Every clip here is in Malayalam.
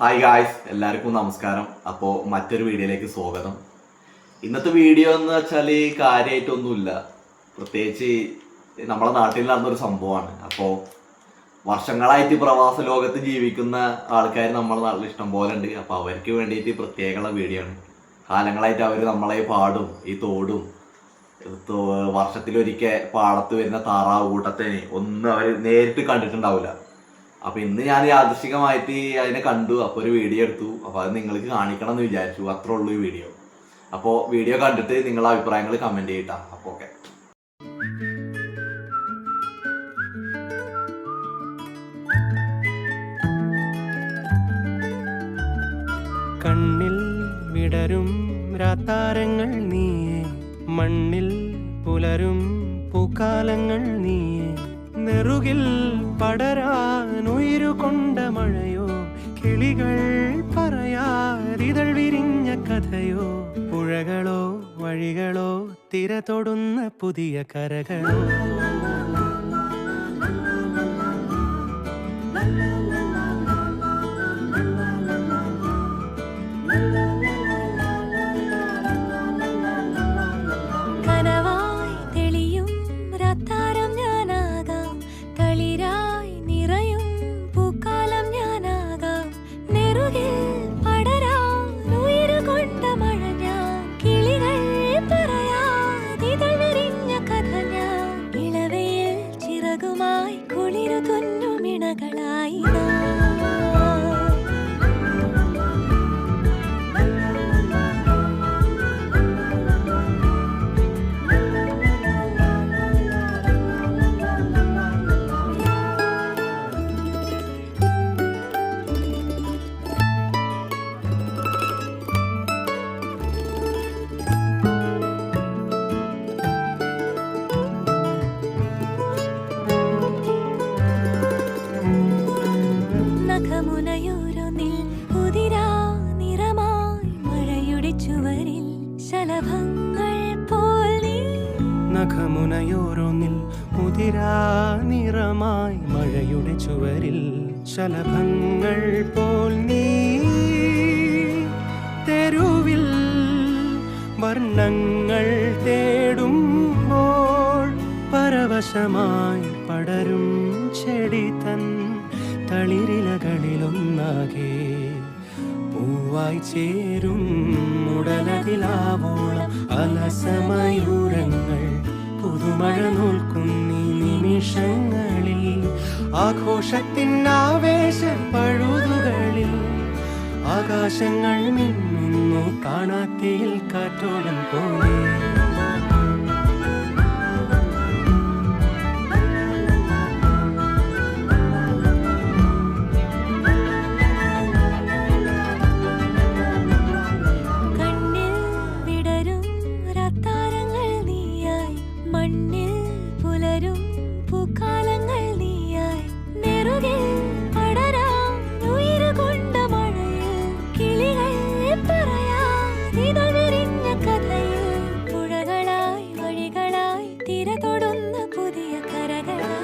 ഹായ് ഗായ്സ്, എല്ലാവർക്കും നമസ്കാരം. അപ്പോൾ മറ്റൊരു വീഡിയോയിലേക്ക് സ്വാഗതം. ഇന്നത്തെ വീഡിയോ എന്ന് വെച്ചാൽ കാര്യമായിട്ടൊന്നുമില്ല, പ്രത്യേകിച്ച് നമ്മളെ നാട്ടിൽ നടന്നൊരു സംഭവമാണ്. അപ്പോൾ വർഷങ്ങളായിട്ട് പ്രവാസ ലോകത്ത് ജീവിക്കുന്ന ആൾക്കാർ നമ്മളെ നാട്ടിൽ ഇഷ്ടം പോലെ ഉണ്ട്. അപ്പോൾ അവർക്ക് വേണ്ടിയിട്ട് പ്രത്യേകമുള്ള വീഡിയോ ആണ്. കാലങ്ങളായിട്ട് അവർ നമ്മളെ പാടും ഈ തോടും വർഷത്തിലൊരിക്കൽ പാടത്ത് വരുന്ന താറാവ് കൂട്ടത്തിന് ഒന്നും അവർ നേരിട്ട് കണ്ടിട്ടുണ്ടാവില്ല. അപ്പോൾ ഇന്ന് ഞാൻ യാദൃശികമായിട്ട് അതിനെ കണ്ടു. അപ്പോൾ ഒരു വീഡിയോ എടുത്തു. അപ്പോൾ അത് നിങ്ങൾക്ക് കാണിക്കണം എന്ന് വിചാരിച്ചു. അത്രേ ഉള്ളൂ ഈ വീഡിയോ. അപ്പോൾ വീഡിയോ കണ്ടിട്ട് നിങ്ങളുടെ അഭിപ്രായങ്ങൾ കമൻറ്റ് ചെയ്യട്ടാ. അപ്പോൾ ഓക്കെ. കണ്ണിൽ വിടരും രാത്താരങ്ങൾ നീയേ, മണ്ണിൽ പുലരും പൂക്കാലങ്ങൾ നീയേ, നെറുകിൽ പടരാൻ ഉയരുകൊണ്ട മഴയോ, കിളികൾ പറയാതിതൾ വിരിഞ്ഞ കഥയോ, പുഴകളോ വഴികളോ തിര തൊടുന്ന പുതിയ കരകളോ. നഖമുനയോരോന്നിൽ മുതിരാ നിറമായി മഴയുടെ ചുവരിൽ ശലഭങ്ങൾ പോൽ നീ, തെരുവിൽ വർണ്ണങ്ങൾ തേടുമ്പോൾ പരവശമായി പടരും ചെടി തൻ തളിരിലകളിലൊന്നാകെ പൂവായി ചേരും ഉടലതിലാവോളം അലസമയൂരങ്ങൾ പുതുമഴ നോൽക്കുന്നീ നിമിഷങ്ങളിൽ, ആഘോഷത്തിൻ ആവേശ പഴുതുകളിൽ ആകാശങ്ങൾ മിന്നുന്നു കാണാത്തിയിൽ കാറ്റോടും പോലെ. മണ്ണിൽ പുലരും പൂക്കാലങ്ങൾ നീയായി, നെറുകിൽ പടരാൻ ഉയരുകൊണ്ട മഴയിൽ, കിളികൾ പറയാതിതൾ വിരിഞ്ഞ കഥയിൽ, പുഴകളായി വഴികളായി തിര തൊടുന്ന പുതിയ കരകളായി.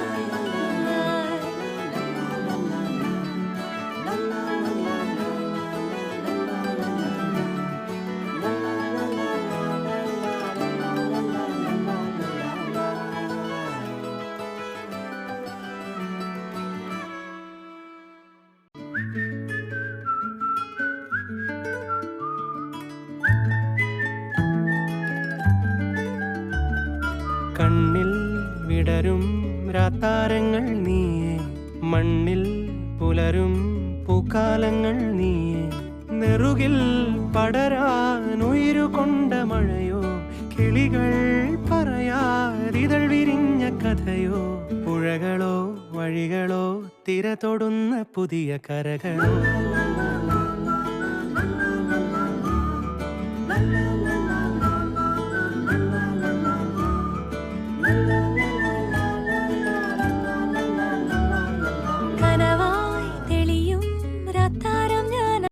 കണ്ണിൽ വിടരും രാത്താരങ്ങൾ നീയേ, മണ്ണിൽ പുലരും പൂക്കാലങ്ങൾ നീയേ, നെറുകിൽ പടരാൻ ഉയരുകൊണ്ട മഴയോ, കിളികൾ പറയാതിതൾ വിരിഞ്ഞ കഥയോ, പുഴകളോ വഴികളോ തിര തൊടുന്ന പുതിയ കരകളോ.